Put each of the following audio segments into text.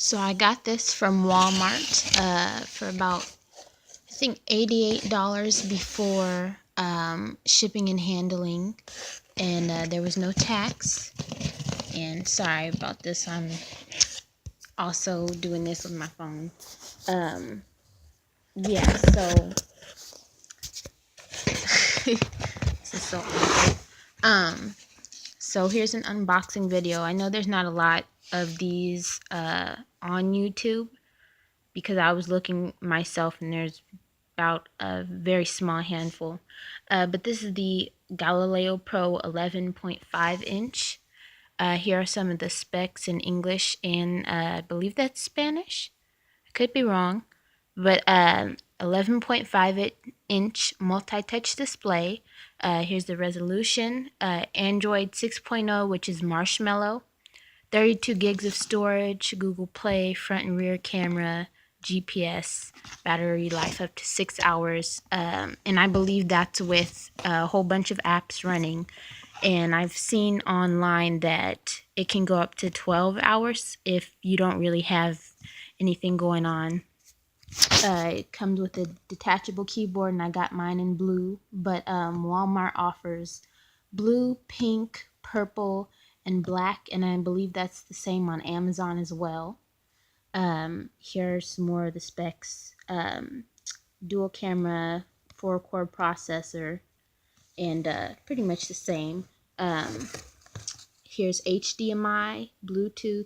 So I got this from Walmart for about, I think, $88 before shipping and handling, and there was no tax. And sorry about this, I'm also doing this with my phone. Yeah, so this is so awkward. So here's an unboxing video. I know there's not a lot of these on YouTube, because I was looking myself and there's about a very small handful. But this is the Galileo Pro 11.5 inch. Here are some of the specs in English and I believe that's Spanish. I could be wrong. But 11.5 inch multi-touch display. Here's the resolution. Android 6.0, which is Marshmallow. 32 gigs of storage, Google Play, front and rear camera, GPS, battery life up to 6 hours, and I believe that's with a whole bunch of apps running. And I've seen online that it can go up to 12 hours if you don't really have anything going on. It comes with a detachable keyboard, and I got mine in blue, but Walmart offers blue, pink, purple, and black, and I believe that's the same on Amazon as well. Here's some more of the specs. Dual camera, 4-core processor, and pretty much the same. Here's HDMI, Bluetooth,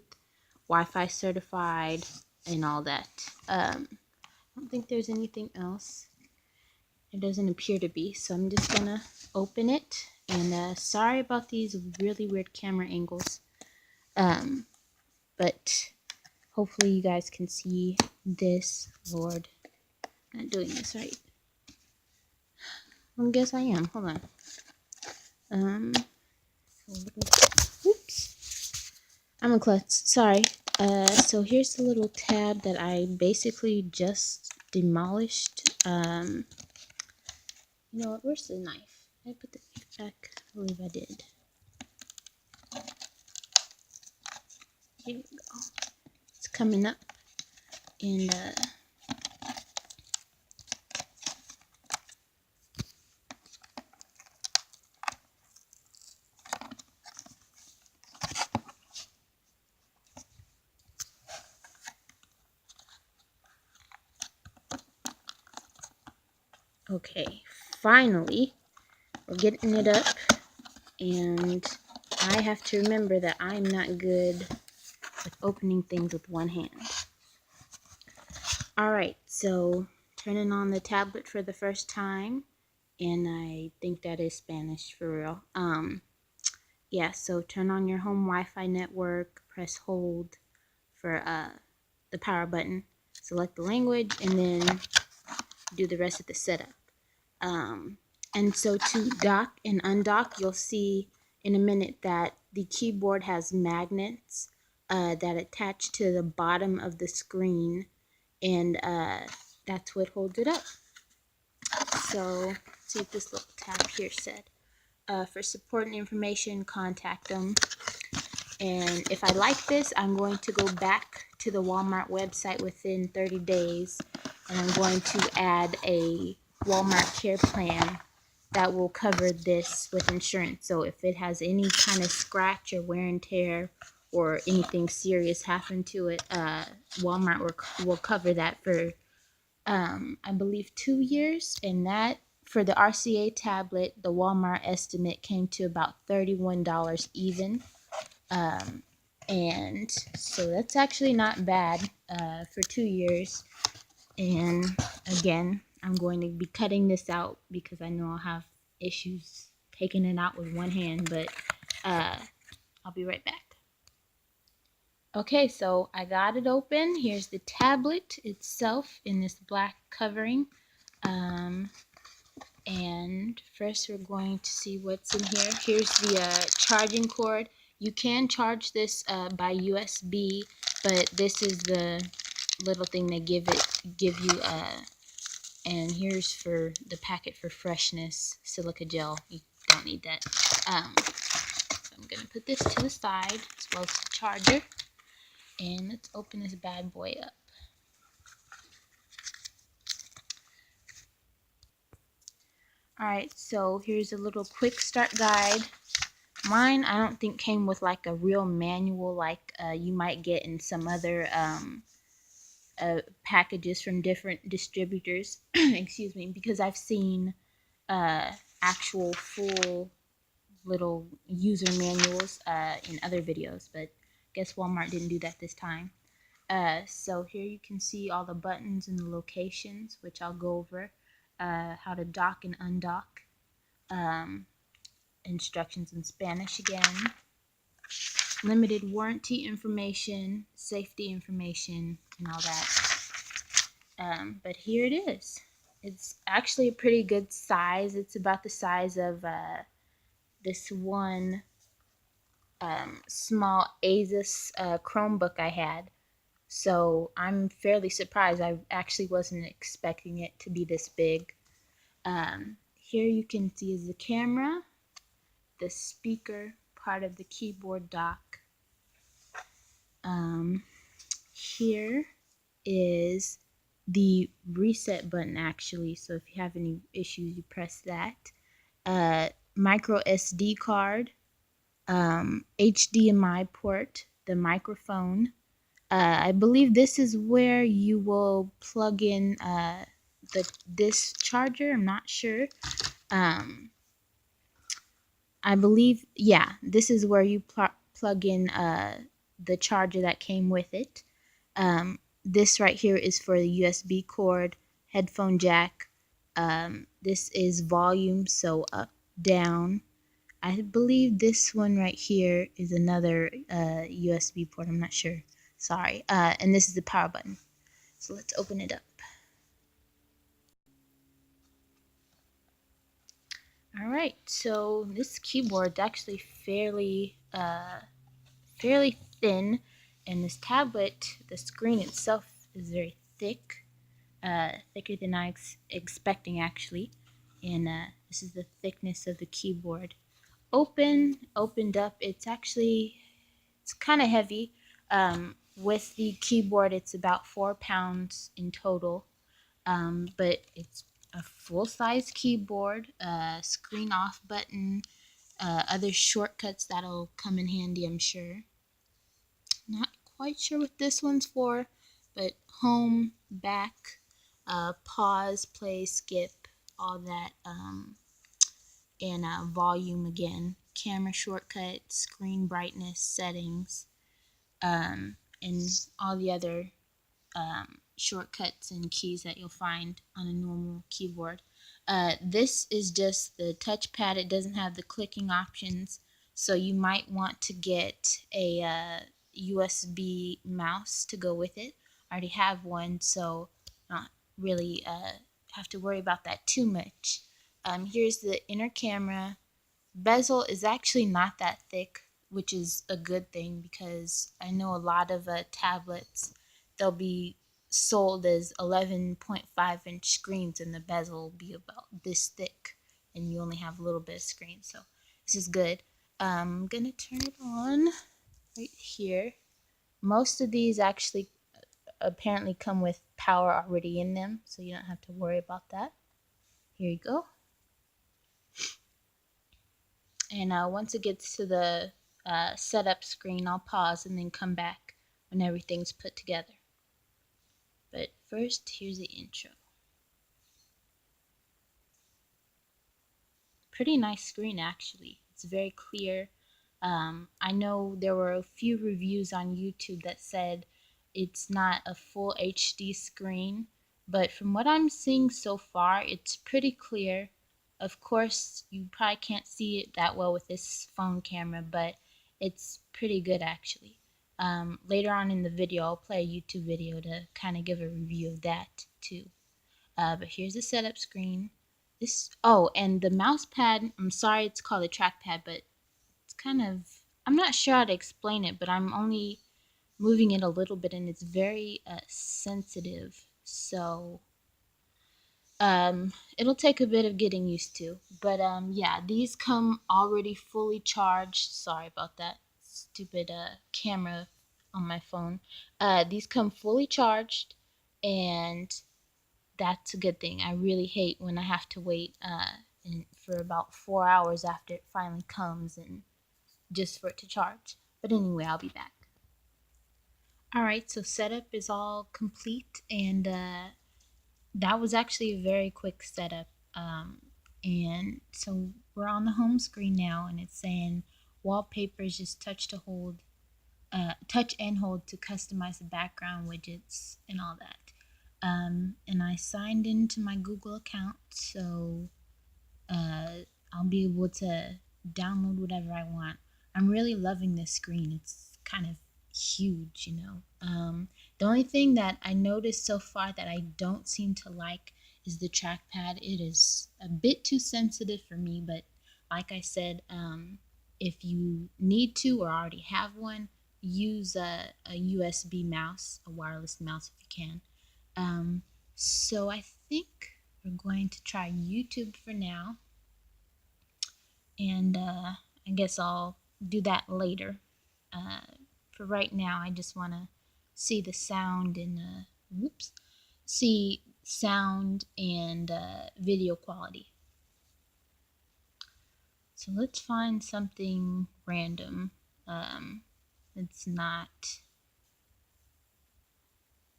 Wi-Fi certified, and all that. I don't think there's anything else. It doesn't appear to be, so I'm just gonna open it. And sorry about these really weird camera angles, but hopefully you guys can see this. Lord, I'm not doing this right. I guess I am. Hold on. Oops. I'm a klutz. Sorry. So here's the little tab that I basically just demolished. You know what? Where's the knife? Did I put the knife back? I believe I did. Here we go. It's coming up. And okay, finally, we're getting it up, and I have to remember that I'm not good with opening things with one hand. Alright, so turning on the tablet for the first time, and I think that is Spanish for real. Yeah, so turn on your home Wi-Fi network, press hold for the power button, select the language, and then do the rest of the setup. And so to dock and undock, you'll see in a minute that the keyboard has magnets that attach to the bottom of the screen, and that's what holds it up. So let's see what this little tab here said. For support and information, contact them. And if I like this, I'm going to go back to the Walmart website within 30 days, and I'm going to add a Walmart care plan that will cover this with insurance. So if it has any kind of scratch or wear and tear or anything serious happen to it, Walmart will cover that for I believe 2 years. And that, for the RCA tablet, the Walmart estimate came to about $31 even. And so that's actually not bad for 2 years. And again, I'm going to be cutting this out because I know I'll have issues taking it out with one hand, but I'll be right back. Okay, so I got it open. Here's the tablet itself in this black covering. And first we're going to see what's in here. Here's the charging cord. You can charge this by USB, but this is the little thing they give you. And here's for the packet for freshness, silica gel. You don't need that. So I'm gonna put this to the side as well as the charger. And let's open this bad boy up. Alright, so here's a little quick start guide. Mine, I don't think came with like a real manual like you might get in some other packages from different distributors. Excuse me, because I've seen actual full little user manuals in other videos, but guess Walmart didn't do that this time. So here you can see all the buttons and the locations, which I'll go over. How to dock and undock. Instructions in Spanish again. Limited warranty information, safety information, and all that. But here it is. It's actually a pretty good size. It's about the size of this one small Asus Chromebook I had. So I'm fairly surprised. I actually wasn't expecting it to be this big. Here you can see is the camera, the speaker, part of the keyboard dock. Here is the reset button actually. So if you have any issues, you press that. Micro SD card, HDMI port, the microphone. I believe this is where you will plug in this charger. I'm not sure. I believe, yeah, this is where you plug in the charger that came with it. This right here is for the USB cord, headphone jack. This is volume, so up, down. I believe this one right here is another USB port. I'm not sure. Sorry. And this is the power button. So let's open it up. All right. So this keyboard's actually fairly thin, and this tablet, the screen itself is very thick, thicker than I expecting actually. And this is the thickness of the keyboard. Opened up. It's kind of heavy. With the keyboard, it's about 4 pounds in total. But it's a full-size keyboard, screen off button, other shortcuts that'll come in handy, I'm sure. Not quite sure what this one's for, but home, back, pause, play, skip, all that, and volume again, camera shortcut, screen brightness, settings, and all the other shortcuts and keys that you'll find on a normal keyboard. This is just the touchpad. It doesn't have the clicking options, so you might want to get a USB mouse to go with it. I already have one, so not really have to worry about that too much. Here's the inner camera. Bezel is actually not that thick, which is a good thing because I know a lot of tablets, they'll be sold as 11.5-inch screens and the bezel will be about this thick and you only have a little bit of screen. So this is good. I'm going to turn it on right here. Most of these actually apparently come with power already in them, so you don't have to worry about that. Here you go. And once it gets to the setup screen, I'll pause and then come back when everything's put together. But first, here's the intro. Pretty nice screen, actually. It's very clear. I know there were a few reviews on YouTube that said it's not a full HD screen, but from what I'm seeing so far, it's pretty clear. Of course, you probably can't see it that well with this phone camera, but it's pretty good actually. Later on in the video, I'll play a YouTube video to kind of give a review of that too. But here's the setup screen. And the mouse pad, I'm sorry it's called a trackpad, but it's kind of, I'm not sure how to explain it, but I'm only moving it a little bit and it's very sensitive. So it'll take a bit of getting used to. But yeah, these come already fully charged. Sorry about that stupid camera on my phone. These come fully charged, and that's a good thing. I really hate when I have to wait for about 4 hours after it finally comes and just for it to charge. But anyway, I'll be back. Alright, so setup is all complete, and that was actually a very quick setup. And so we're on the home screen now, and it's saying wallpapers, just touch and hold to customize the background widgets and all that. And I signed into my Google account, so I'll be able to download whatever I want. I'm really loving this screen. It's kind of huge, you know. The only thing that I noticed so far that I don't seem to like is the trackpad. It is a bit too sensitive for me, but like I said, if you need to or already have one, use a USB mouse, a wireless mouse if you can. So I think we're going to try YouTube for now, and I guess I'll do that later. For right now, I just want to see the sound and see sound and video quality. So let's find something random. It's not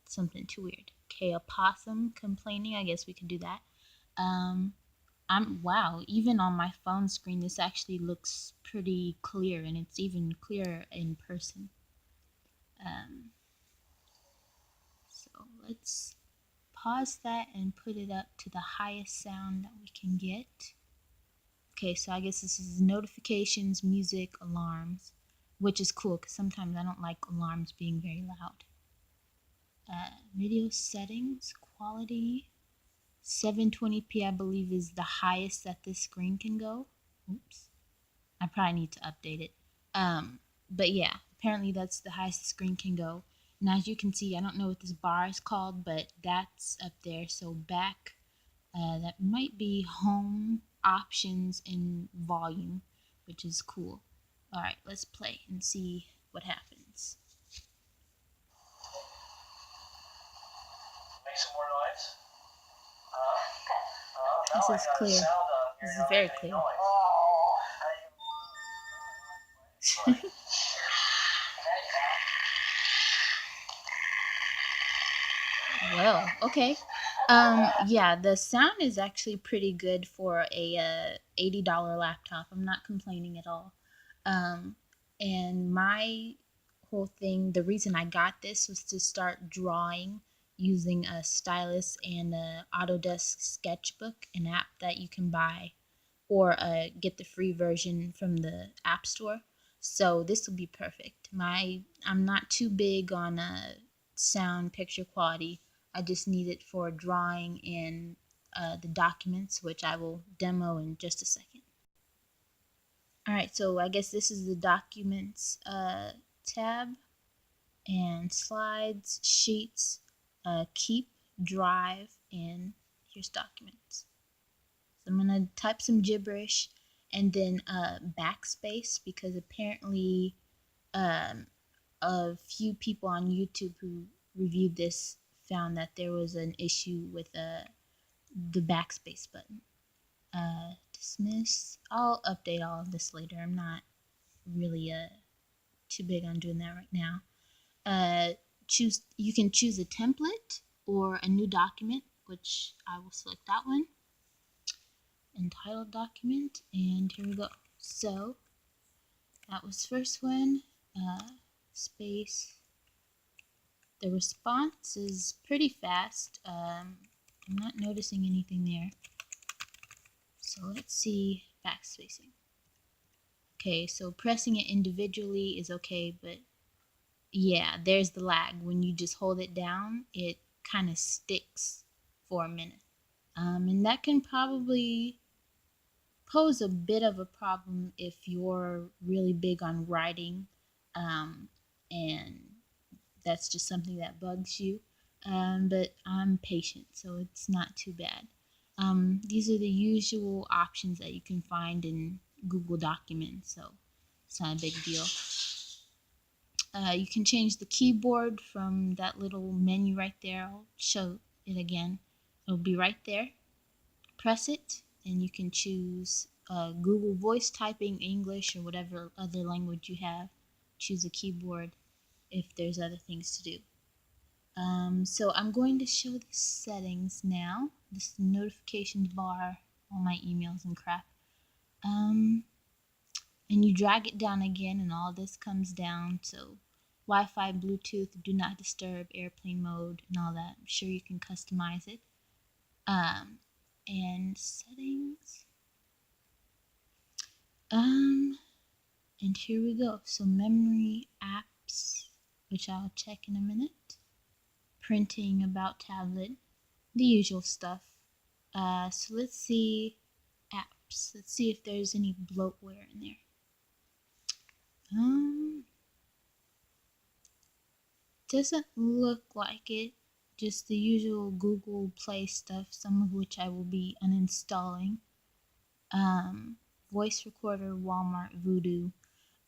something too weird. Okay, a possum complaining. I guess we could do that. Wow, even on my phone screen, this actually looks pretty clear, and it's even clearer in person. So let's pause that and put it up to the highest sound that we can get. Okay, so I guess this is notifications, music, alarms, which is cool because sometimes I don't like alarms being very loud. Video settings, quality, 720p I believe is the highest that this screen can go. Oops, I probably need to update it. But yeah, apparently that's the highest the screen can go. And as you can see, I don't know what this bar is called, but that's up there. So back, that might be home, options, and volume, which is cool. All right, let's play and see what happens. Make some more noise. This is clear. This is very clear. Well, okay. Yeah, the sound is actually pretty good for a $80 laptop. I'm not complaining at all. And my whole thing, the reason I got this was to start drawing using a stylus and a Autodesk Sketchbook, an app that you can buy or get the free version from the App Store. So this will be perfect. I'm not too big on sound picture quality. I just need it for drawing and the documents, which I will demo in just a second. Alright, so I guess this is the documents tab, and slides, sheets, keep, drive, and here's documents. So I'm going to type some gibberish and then backspace, because apparently a few people on YouTube who reviewed this found that there was an issue with the backspace button. Dismiss. I'll update all of this later. I'm not really too big on doing that right now. You can choose a template or a new document, which I will select that one. Entitled document, and here we go. So that was first one. Space. The response is pretty fast. I'm not noticing anything there. So let's see backspacing. Okay, so pressing it individually is okay, but yeah, there's the lag. When you just hold it down, it kind of sticks for a minute. And that can probably pose a bit of a problem if you're really big on writing, and that's just something that bugs you. But I'm patient, so it's not too bad. These are the usual options that you can find in Google Documents, so it's not a big deal. You can change the keyboard from that little menu right there. I'll show it again. It'll be right there. Press it, and you can choose Google Voice typing, English, or whatever other language you have. Choose a keyboard if there's other things to do. So I'm going to show the settings now. This notifications bar, all my emails and crap. And you drag it down again, and all this comes down. So Wi-Fi, Bluetooth, do not disturb, airplane mode, and all that. I'm sure you can customize it. And settings. And here we go. So memory, apps, which I'll check in a minute. Printing, about tablet, the usual stuff. So let's see apps. Let's see if there's any bloatware in there. Doesn't look like it. Just the usual Google Play stuff, some of which I will be uninstalling. Voice recorder, Walmart, Voodoo.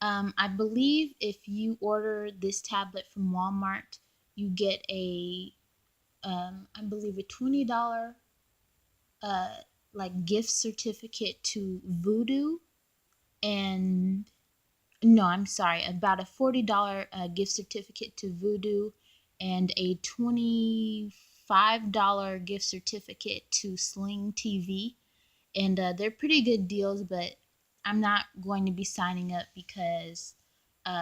I believe if you order this tablet from Walmart, you get a, I believe a $20 like gift certificate to Voodoo, and no, I'm sorry, about a $40 gift certificate to Voodoo and a $25 gift certificate to Sling TV. And they're pretty good deals, but I'm not going to be signing up because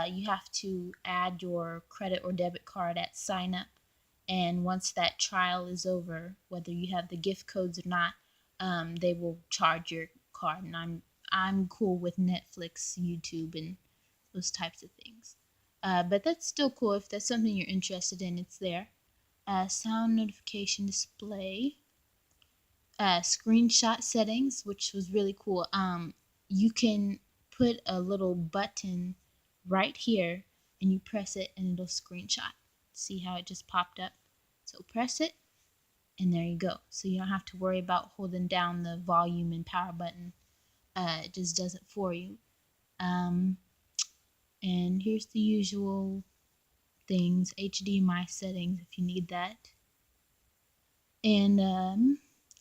you have to add your credit or debit card at sign up. And once that trial is over, whether you have the gift codes or not, they will charge your card. And I'm cool with Netflix, YouTube, and those types of things. But that's still cool. If that's something you're interested in, it's there. Sound notification display. Screenshot settings, which was really cool. You can put a little button right here, and you press it, and it'll screenshot. See how it just popped up? So press it, and there you go. So you don't have to worry about holding down the volume and power button. It just does it for you. And here's the usual things, HDMI settings if you need that. And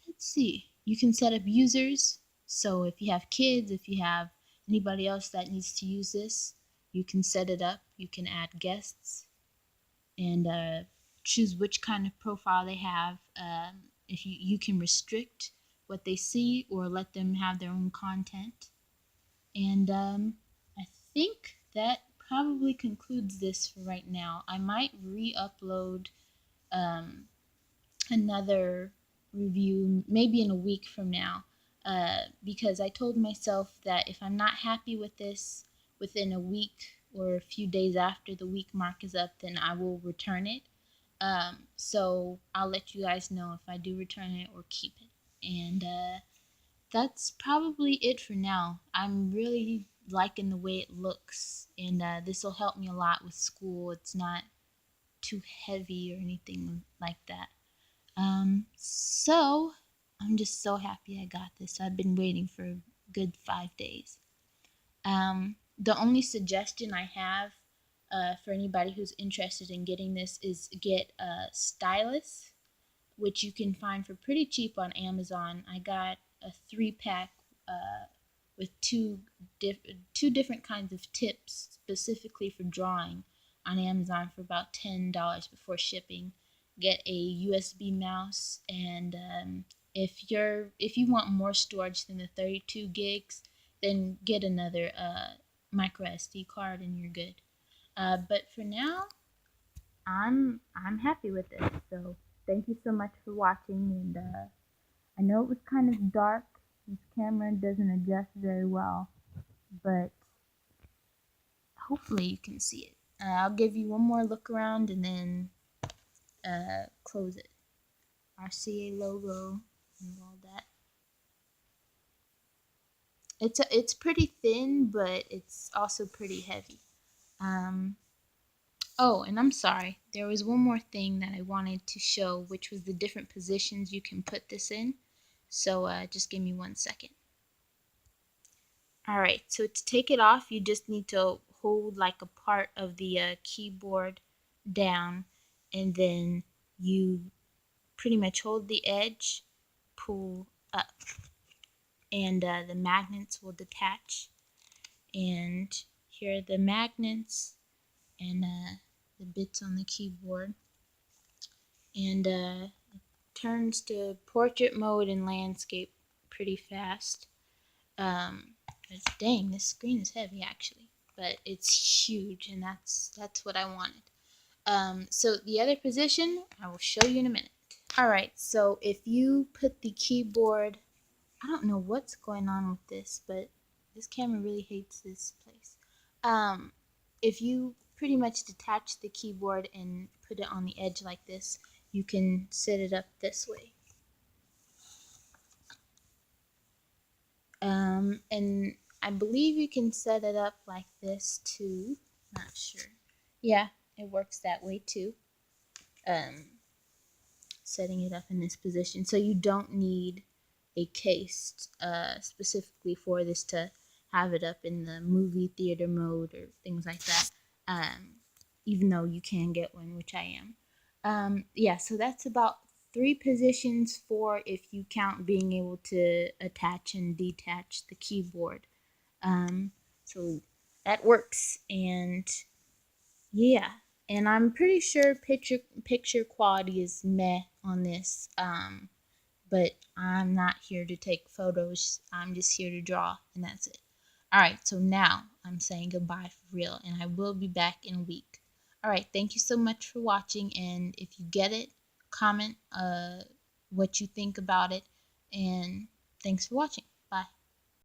let's see, you can set up users. So if you have kids, if you have anybody else that needs to use this, you can set it up. You can add guests and choose which kind of profile they have. If you can restrict what they see or let them have their own content. And I think that probably concludes this for right now. I might re-upload another review maybe in a week from now, because I told myself that if I'm not happy with this within a week or a few days after the week mark is up, then I will return it. So I'll let you guys know if I do return it or keep it. And that's probably it for now. I'm really liking the way it looks, and this will help me a lot with school. It's not too heavy or anything like that. So I'm just so happy I got this. I've been waiting for a good 5 days. The only suggestion I have for anybody who's interested in getting this is get a stylus, which you can find for pretty cheap on Amazon. I got a 3-pack with two different kinds of tips specifically for drawing on Amazon for about $10 before shipping. Get a USB mouse, and if you want more storage than the 32 gigs, then get another micro SD card and you're good. But for now, I'm happy with this. So thank you so much for watching, and I know it was kind of dark. This camera doesn't adjust very well, but hopefully you can see it. I'll give you one more look around and then close it. RCA logo and all that. It's pretty thin, but it's also pretty heavy. Oh, and I'm sorry. There was one more thing that I wanted to show, which was the different positions you can put this in. So just give me 1 second. Alright, so to take it off, you just need to hold like a part of the keyboard down, and then you pretty much hold the edge, pull up, and the magnets will detach. And here are the magnets and the bits on the keyboard. And it turns to portrait mode and landscape pretty fast. Dang, this screen is heavy actually, but it's huge, and that's what I wanted. So the other position I will show you in a minute. All right, so if you put the keyboard, I don't know what's going on with this, but this camera really hates this place. If you pretty much detach the keyboard and put it on the edge like this, you can set it up this way. And I believe you can set it up like this too. Not sure. Yeah, it works that way too. Setting it up in this position, so you don't need a case specifically for this to have it up in the movie theater mode or things like that. Even though you can get one, which I am. Yeah, so that's about 3 positions for if you count being able to attach and detach the keyboard. So that works, and yeah, and I'm pretty sure picture quality is meh on this. But I'm not here to take photos. I'm just here to draw, and that's it. All right, so now I'm saying goodbye for real, and I will be back in a week. All right, thank you so much for watching, and if you get it, comment what you think about it, and thanks for watching.